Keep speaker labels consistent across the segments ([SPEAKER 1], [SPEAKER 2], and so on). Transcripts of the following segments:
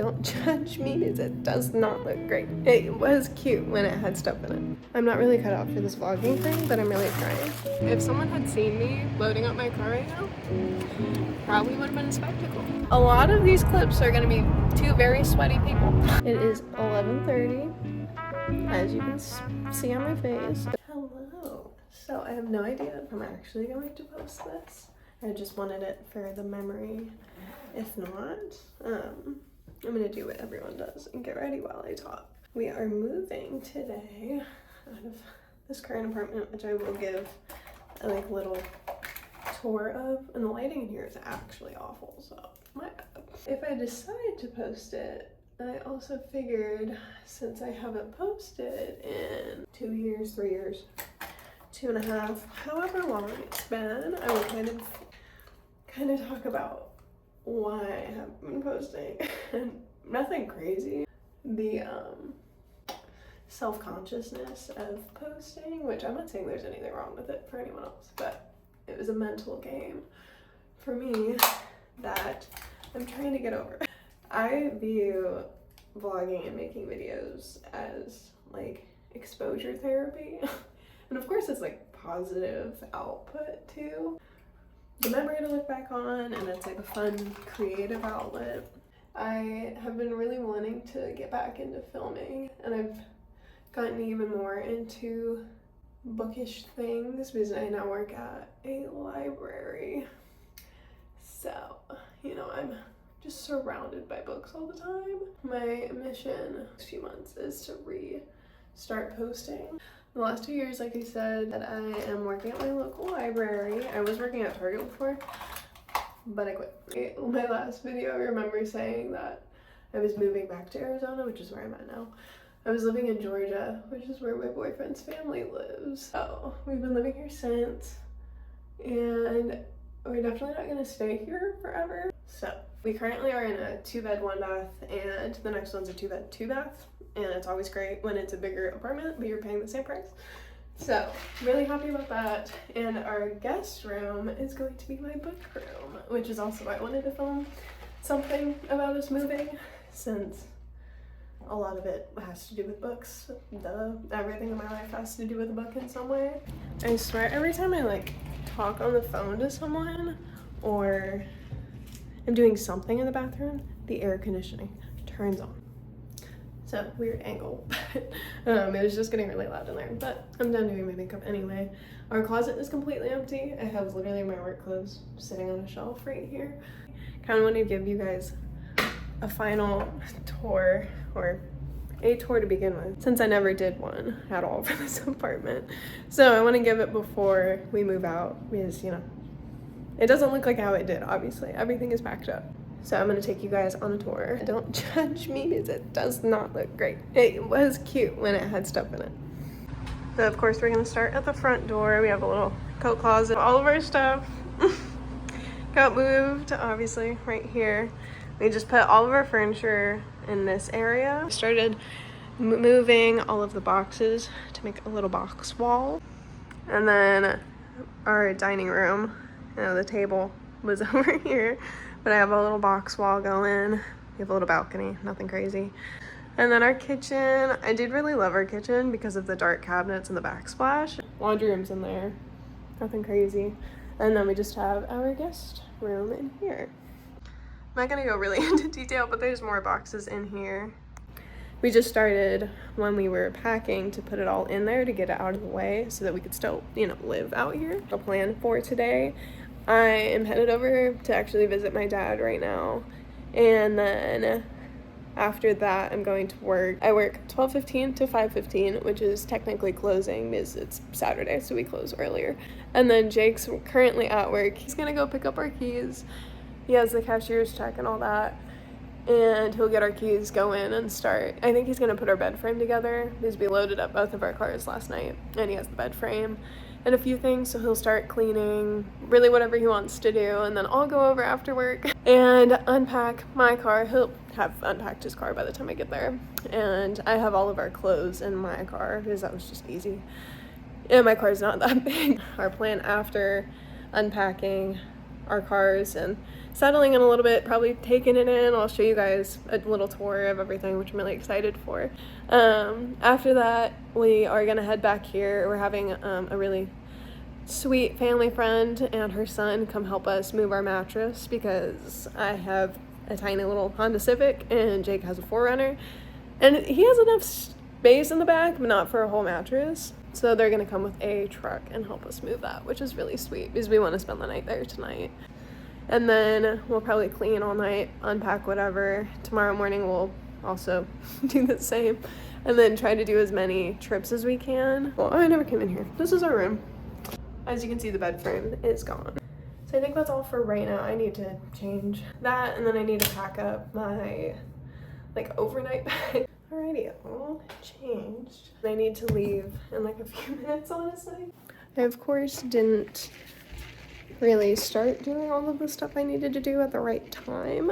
[SPEAKER 1] Don't judge me because it does not look great. It was cute when it had stuff in it. I'm not really cut out for this vlogging thing, but I'm really trying. If someone had seen me loading up my car right now, probably would have been a spectacle. A lot of these clips are gonna be two very sweaty people. It is 11:30, as you can see on my face. Hello. So I have no idea if I'm actually going to post this. I just wanted it for the memory. If not, I'm gonna do what everyone does and get ready while I talk. We are moving today out of this current apartment, which I will give a little tour of, and the lighting in here is actually awful, so my bad. If I decide to post it, I also figured since I haven't posted in 2 years, 3 years, 2.5, however long it's been, I will kind of talk about why I haven't been posting. Nothing crazy. The self-consciousness of posting, which I'm not saying there's anything wrong with it for anyone else, but it was a mental game for me that I'm trying to get over. I view vlogging and making videos as like exposure therapy. And of course it's like positive output too. The memory to look back on, and it's like a fun creative outlet. I have been really wanting to get back into filming, and I've gotten even more into bookish things because I now work at a library. So, you know, I'm just surrounded by books all the time. My mission next few months is to restart posting. The last 2 years, like I said, that I am working at my local library. I was working at Target before, but I quit. My last video, I remember saying that I was moving back to Arizona, which is where I'm at now. I was living in Georgia, which is where my boyfriend's family lives. So we've been living here since, and we're definitely not gonna stay here forever. So we currently are in a 2-bed, 1-bath, and the next one's a 2-bed, 2-bath. And it's always great when it's a bigger apartment, but you're paying the same price. So, really happy about that. And our guest room is going to be my book room, which is also why I wanted to film something about us moving, since a lot of it has to do with books. Everything in my life has to do with a book in some way. I swear, every time I talk on the phone to someone, or I'm doing something in the bathroom, the air conditioning turns on. So, weird angle, but it was just getting really loud in there, but I'm done doing my makeup anyway. Our closet is completely empty. I have literally my work clothes sitting on a shelf right here. Kind of want to give you guys a final tour, or a tour to begin with, since I never did one at all for this apartment. So I want to give it before we move out, because, you know, it doesn't look like how it did, obviously. Everything is packed up. So I'm gonna take you guys on a tour. Don't judge me because it does not look great. It was cute when it had stuff in it. So of course we're gonna start at the front door. We have a little coat closet. All of our stuff got moved, obviously, right here. We just put all of our furniture in this area. We started moving all of the boxes to make a little box wall. And then our dining room, you know, the table was over here. But I have a little box wall going. We have a little balcony, nothing crazy. And then our kitchen, I did really love our kitchen because of the dark cabinets and the backsplash. Laundry room's in there, nothing crazy. And then we just have our guest room in here. I'm not gonna go really into detail, but there's more boxes in here. We just started when we were packing to put it all in there to get it out of the way so that we could still, you know, live out here. The plan for today, I am headed over to actually visit my dad right now, and then after that I'm going to work. I work 12:15 to 5:15, which is technically closing because it's Saturday, so we close earlier. And then Jake's currently at work. He's gonna go pick up our keys. He has the cashier's check and all that, and he'll get our keys, go in and start. I think he's gonna put our bed frame together because we loaded up both of our cars last night, and he has the bed frame and a few things, so he'll start cleaning, really whatever he wants to do, and then I'll go over after work and unpack my car. He'll have unpacked his car by the time I get there, and I have all of our clothes in my car because that was just easy, and my car's not that big. Our plan after unpacking our cars and settling in a little bit, probably taking it in. I'll show you guys a little tour of everything, which I'm really excited for. After that, we are gonna head back here. We're having a really sweet family friend and her son come help us move our mattress because I have a tiny little Honda Civic and Jake has a 4Runner, and he has enough space in the back, but not for a whole mattress. So they're gonna come with a truck and help us move that, which is really sweet because we want to spend the night there tonight. And then we'll probably clean all night, unpack whatever. Tomorrow morning we'll also do the same, and then try to do as many trips as we can. Well, I never came in here. This is our room. As you can see, the bed frame is gone. So I think that's all for right now. I need to change that, and then I need to pack up my like overnight bag. Alrighty, all changed. I need to leave in like a few minutes, honestly. I of course didn't really start doing all of the stuff I needed to do at the right time.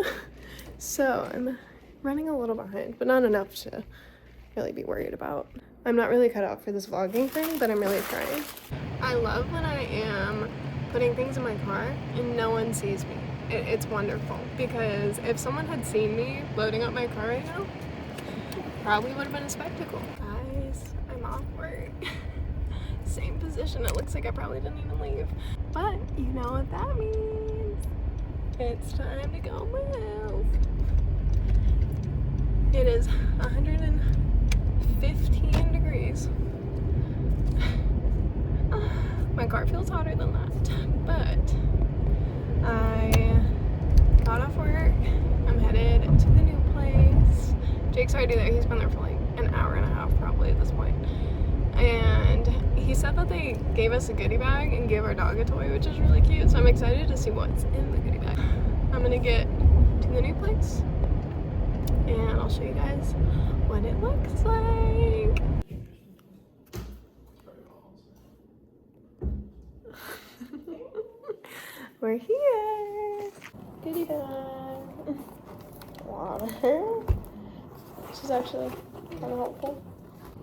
[SPEAKER 1] So I'm running a little behind, but not enough to really be worried about. I'm not really cut out for this vlogging thing, but I'm really trying. I love when I am putting things in my car and no one sees me. It's wonderful, because if someone had seen me loading up my car right now, probably would have been a spectacle. Guys, I'm off work. Same position. It looks like I probably didn't even leave. But you know what that means. It's time to go move. It is 115 degrees. My car feels hotter than that, but I got off work. I'm headed to the new place. Jake's already there. He's been there for like an hour and a half probably at this point. And he said that they gave us a goodie bag and gave our dog a toy, which is really cute. So I'm excited to see what's in the goodie bag. I'm gonna get to the new place and I'll show you guys what it looks like. We're here. Goodie bag. Water. Which is actually kind of helpful.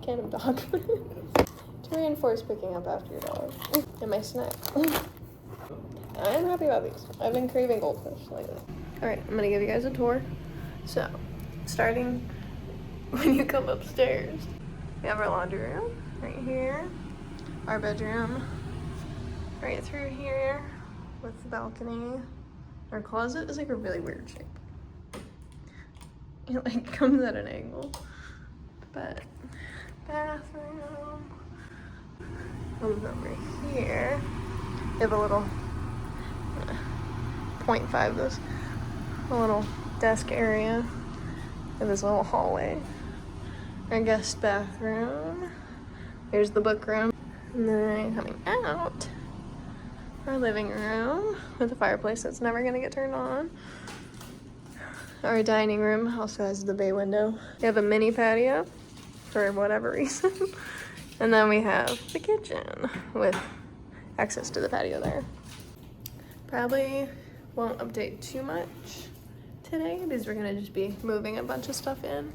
[SPEAKER 1] Can of dog food. To reinforce picking up after your dog. And my snack. I'm happy about these. I've been craving goldfish lately. Alright, I'm gonna give you guys a tour. So, starting when you come upstairs, we have our laundry room right here. Our bedroom right through here with the balcony. Our closet is like a really weird shape. It like comes at an angle. But bathroom comes over here. We have a little 0.5 this, a little desk area. We have this little hallway. Our guest bathroom. Here's the book room. And then coming out, our living room with a fireplace that's never gonna get turned on. Our dining room also has the bay window. We have a mini patio for whatever reason. And then we have the kitchen with access to the patio there. Probably won't update too much today because we're gonna just be moving a bunch of stuff in,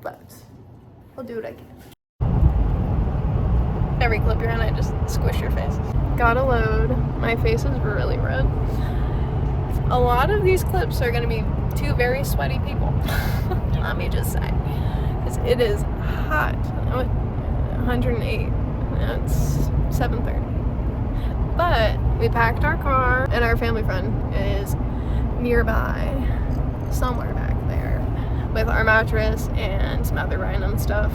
[SPEAKER 1] but I'll do what I can. Every clip you're in, I just squish your face. Gotta load. My face is really red. A lot of these clips are gonna be two very sweaty people. Let me just say. Because it is hot. 108. It's 7:30. But we packed our car and our family friend is nearby, somewhere back there, with our mattress and some other random stuff.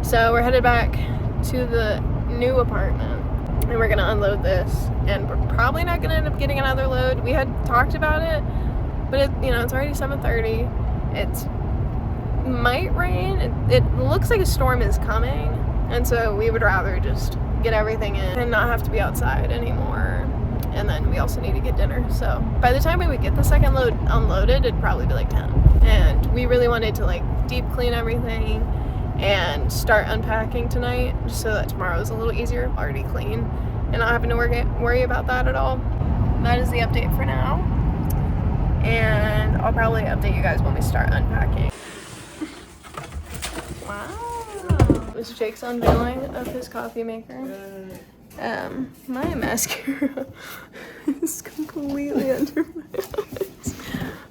[SPEAKER 1] So we're headed back to the new apartment and we're gonna unload this, and we're probably not gonna end up getting another load. We had talked about it, but it, you know, it's already 7:30. It might rain. It looks like a storm is coming, and so we would rather just get everything in and not have to be outside anymore. And then we also need to get dinner. So by the time we would get the second load unloaded, it'd probably be like 10. And we really wanted to like deep clean everything and start unpacking tonight, just so that tomorrow is a little easier, already clean, and not having to worry about that at all. That is the update for now, and I'll probably update you guys when we start unpacking. Wow. This is Jake's unveiling of his coffee maker. My mascara is completely under my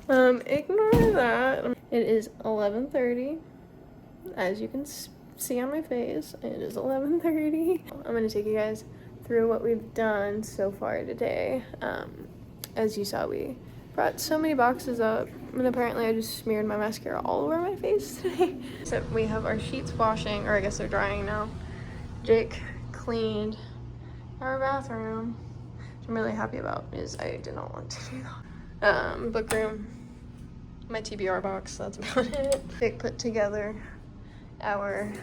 [SPEAKER 1] eyes. Ignore that. It is 11:30. As you can see on my face, it is 11:30. I'm gonna take you guys through what we've done so far today. As you saw, we brought so many boxes up, and apparently I just smeared my mascara all over my face today. So we have our sheets washing, or I guess they're drying now. Jake cleaned our bathroom, which I'm really happy about, because I did not want to do that. Book room, my TBR box, that's about it. Jake put together our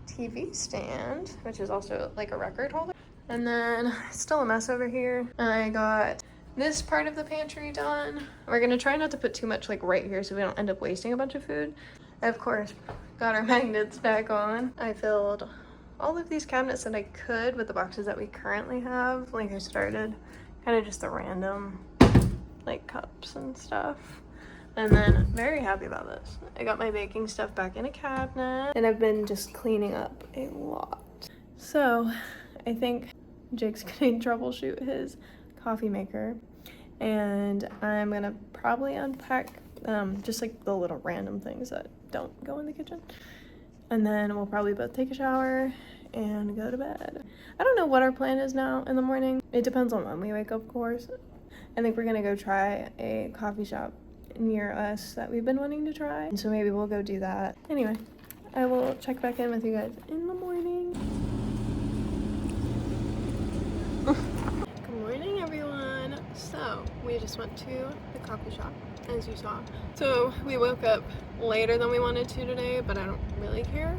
[SPEAKER 1] TV stand, which is also like a record holder. And then still a mess over here. I got this part of the pantry done. We're gonna try not to put too much like right here so we don't end up wasting a bunch of food. I, of course, got our magnets back on. I filled all of these cabinets that I could with the boxes that we currently have. Like I started kind of just the random like cups and stuff. And then very happy about this. I got my baking stuff back in a cabinet, and I've been just cleaning up a lot. So I think Jake's gonna troubleshoot his coffee maker, and I'm gonna probably unpack just like the little random things that don't go in the kitchen, and then we'll probably both take a shower and go to bed. I don't know what our plan is now in the morning. It depends on when we wake up, of course. I think we're gonna go try a coffee shop near us that we've been wanting to try, and so maybe we'll go do that. Anyway, I will check back in with you guys in the morning. Good morning, everyone. So we just went to the coffee shop, as you saw. So we woke up later than we wanted to today, but I don't really care,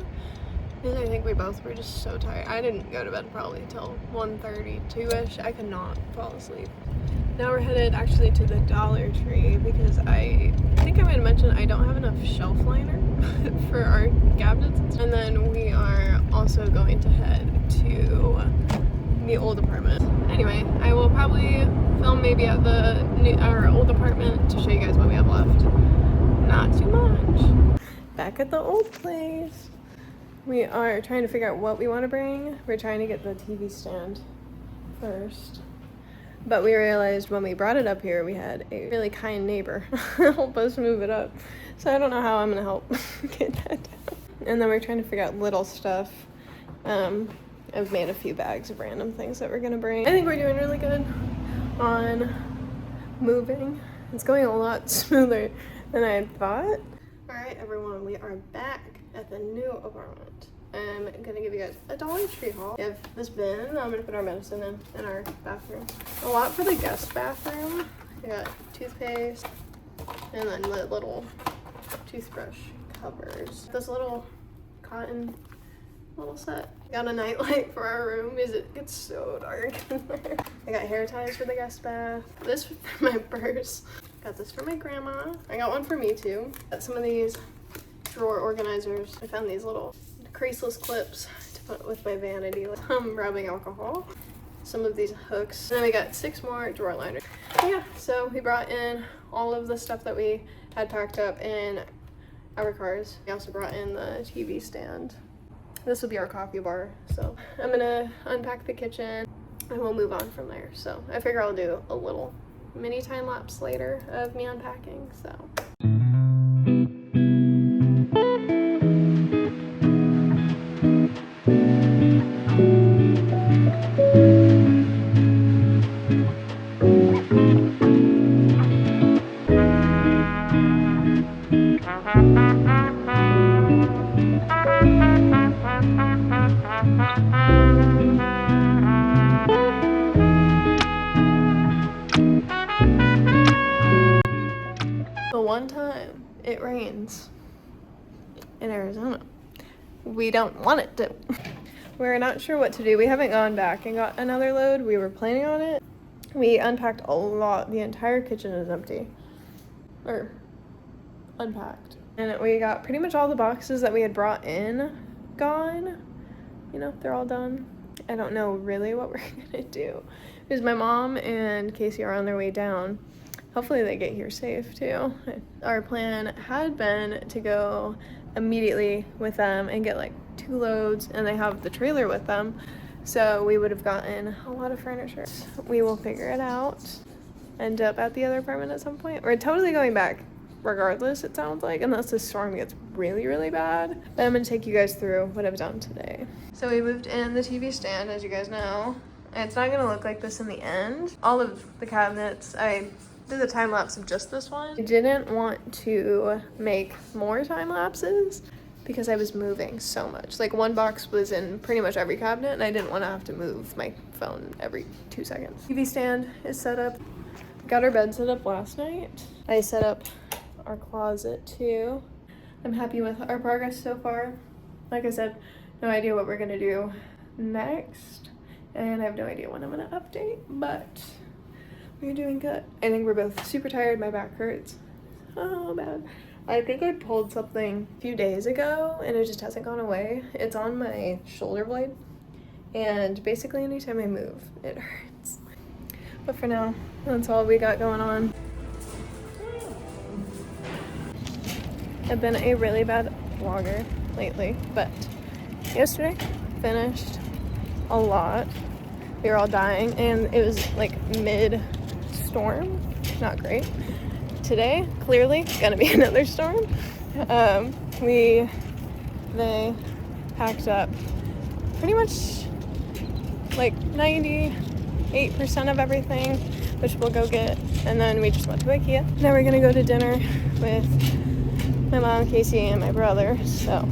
[SPEAKER 1] because I think we both were just so tired. I didn't go to bed probably till 1:30, 2-ish. I could not fall asleep. Now we're headed actually to the Dollar Tree, because I think I might have mentioned I don't have enough shelf liner for our cabinets. And then we are also going to head to the old apartment. Anyway, I will probably film maybe at our old apartment to show you guys what we have left. Not too much. Back at the old place. We are trying to figure out what we want to bring. We're trying to get the TV stand first. But we realized when we brought it up here, we had a really kind neighbor help us move it up. So I don't know how I'm gonna help get that down. And then we're trying to figure out little stuff. I've made a few bags of random things that we're gonna bring. I think we're doing really good on moving. It's going a lot smoother than I had thought. All right, everyone, we are back at the new apartment. I'm gonna give you guys a Dollar Tree haul. We have this bin. I'm gonna put our medicine in our bathroom. A lot for the guest bathroom. We got toothpaste, and then the little toothbrush covers. This little cotton little set. Got a nightlight for our room because it gets so dark in there. I got hair ties for the guest bath. This for my purse. Got this for my grandma. I got one for me too. Got some of these drawer organizers. I found these little creaseless clips to put with my vanity, rubbing alcohol, some of these hooks, and then we got 6 more drawer liners. Yeah, so we brought in all of the stuff that we had packed up in our cars. We also brought in the TV stand. This will be our coffee bar, so I'm gonna unpack the kitchen and we'll move on from there. So I figure I'll do a little mini time lapse later of me unpacking, so. The one time it rains in Arizona, we don't want it to. We're not sure what to do. We haven't gone back and got another load. We were planning on it. We unpacked a lot. The entire kitchen is empty. Or unpacked. And we got pretty much all the boxes that we had brought in gone. You know, they're all done. I don't know really what we're gonna do. Because my mom and Casey are on their way down. Hopefully they get here safe too. Our plan had been to go immediately with them and get like 2 loads, and they have the trailer with them. So we would have gotten a lot of furniture. We will figure it out. End up at the other apartment at some point. We're totally going back regardless, it sounds like, unless this storm gets really, really bad. But I'm gonna take you guys through what I've done today. So we moved in the TV stand, as you guys know. And it's not gonna look like this in the end. All of the cabinets, I did the time lapse of just this one. I didn't want to make more time lapses because I was moving so much. Like one box was in pretty much every cabinet and I didn't want to have to move my phone every 2 seconds. TV stand is set up. Got our bed set up last night. I set up our closet too. I'm happy with our progress so far. Like I said, no idea what we're gonna do next. And I have no idea when I'm gonna update, but we're doing good. I think we're both super tired. My back hurts so bad. I think I pulled something a few days ago and it just hasn't gone away. It's on my shoulder blade. And basically anytime I move, it hurts. But for now, that's all we got going on. I've been a really bad vlogger lately, but yesterday finished a lot. We were all dying and it was like mid-storm, not great. Today, clearly, gonna be another storm. They packed up pretty much like 98% of everything, which we'll go get. And then we just went to IKEA. Now we're gonna go to dinner with my mom, Casey, and my brother. So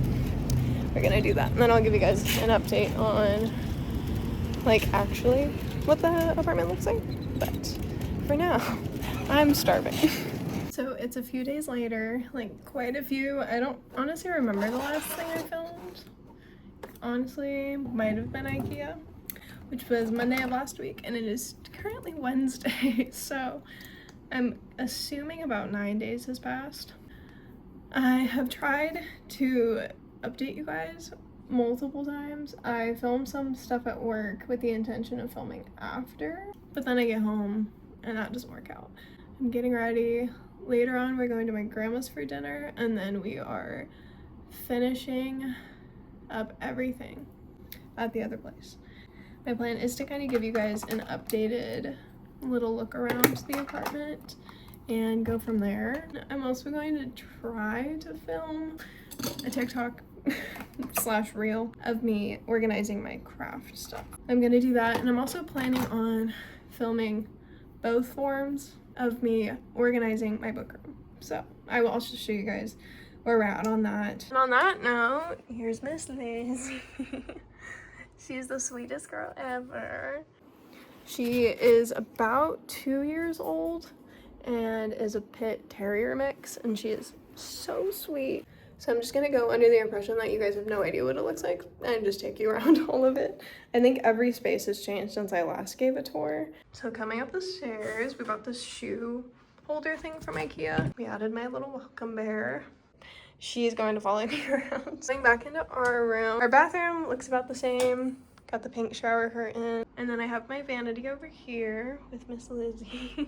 [SPEAKER 1] we're gonna do that. And then I'll give you guys an update on like actually what the apartment looks like. But for now, I'm starving. So it's a few days later, like quite a few. I don't honestly remember the last thing I filmed. Honestly, might have been IKEA, which was Monday of last week, and it is currently Wednesday. So I'm assuming about 9 days has passed. I have tried to update you guys multiple times. I filmed some stuff at work with the intention of filming after, but then I get home and that doesn't work out. I'm getting ready. Later on, we're going to my grandma's for dinner, and then we are finishing up everything at the other place. My plan is to kind of give you guys an updated little look around the apartment and go from there. I'm also going to try to film a TikTok slash reel of me organizing my craft stuff. I'm gonna do that, and I'm also planning on filming both forms of me organizing my book room. So I will also show you guys where we're at on that. And on that note, here's Miss Liz. She's the sweetest girl ever. She is about 2 years old and is a pit terrier mix, and she is so sweet. So I'm just gonna go under the impression that you guys have no idea what it looks like and just take you around all of it. I think every space has changed since I last gave a tour. So coming up the stairs, we bought this shoe holder thing from IKEA. We added my little welcome bear. She's going to follow me around. Going back into our room. Our bathroom looks about the same. Got the pink shower curtain. And then I have my vanity over here with Miss Lizzie.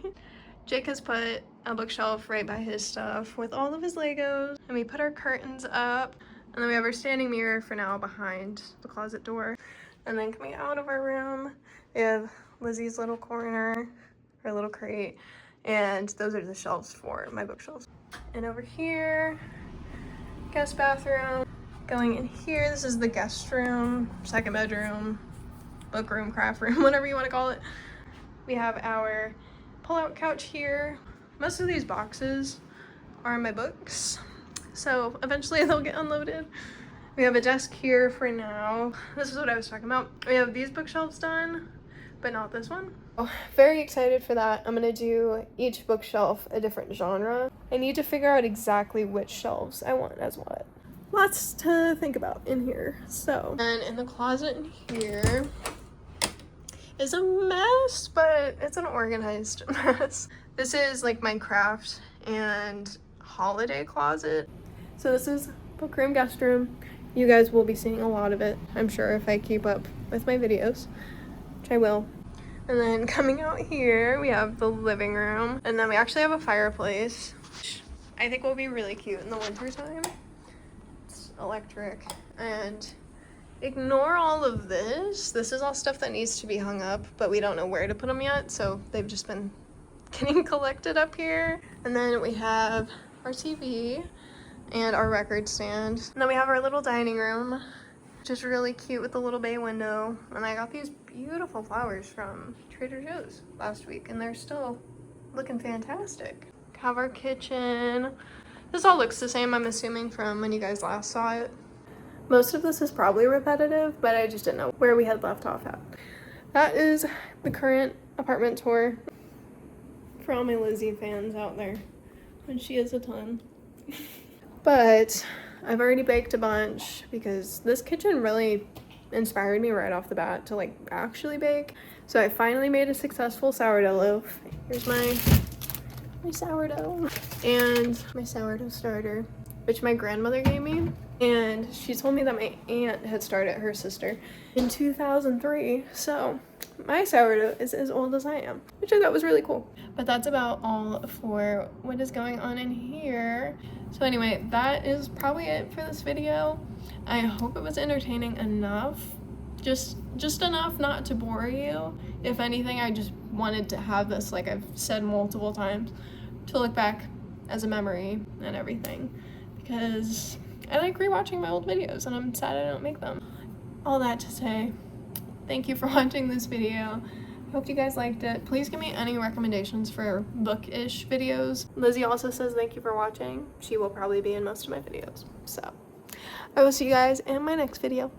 [SPEAKER 1] Jake has put a bookshelf right by his stuff with all of his Legos. And we put our curtains up. And then we have our standing mirror for now behind the closet door. And then coming out of our room, we have Lizzie's little corner, her little crate. And those are the shelves for my bookshelves. And over here, guest bathroom. Going in here, this is the guest room, second bedroom, book room, craft room, whatever you want to call it. We have our pull-out couch here. Most of these boxes are my books, so eventually they'll get unloaded. We have a desk here for now. This is what I was talking about. We have these bookshelves done, but not this one. Oh, very excited for that. I'm gonna do each bookshelf a different genre. I need to figure out exactly which shelves I want as what. Lots to think about in here. So, and in the closet in here is a mess, but it's an organized mess. This is like my craft and holiday closet. So this is book room, guest room. You guys will be seeing a lot of it, I'm sure, if I keep up with my videos, which I will. And then coming out here, we have the living room, and then we actually have a fireplace, which I think will be really cute in the winter time. Electric, and Ignore all of this. This is all stuff that needs to be hung up, but we don't know where to put them yet, so they've just been getting collected up here. And then we have our TV and our record stand. And then we have our little dining room, which is really cute with the little bay window. And I got these beautiful flowers from Trader Joe's last week, and they're still looking fantastic. Have our kitchen. This all looks the same, I'm assuming, from when you guys last saw it. Most of this is probably repetitive, but I just didn't know where we had left off at. That is the current apartment tour for all my Lizzie fans out there, and she is a ton. But I've already baked a bunch because this kitchen really inspired me right off the bat to like actually bake. So I finally made a successful sourdough loaf. Here's my sourdough and my sourdough starter, which my grandmother gave me. And she told me that my aunt had started her sister in 2003. So my sourdough is as old as I am, which I thought was really cool. But that's about all for what is going on in here. So anyway, that is probably it for this video. I hope it was entertaining enough. Just enough not to bore you. If anything, I just wanted to have this, like I've said multiple times, to look back as a memory and everything. Because I like rewatching my old videos and I'm sad I don't make them. All that to say, thank you for watching this video. I hope you guys liked it. Please give me any recommendations for book-ish videos. Lizzie also says thank you for watching. She will probably be in most of my videos. So I will see you guys in my next video.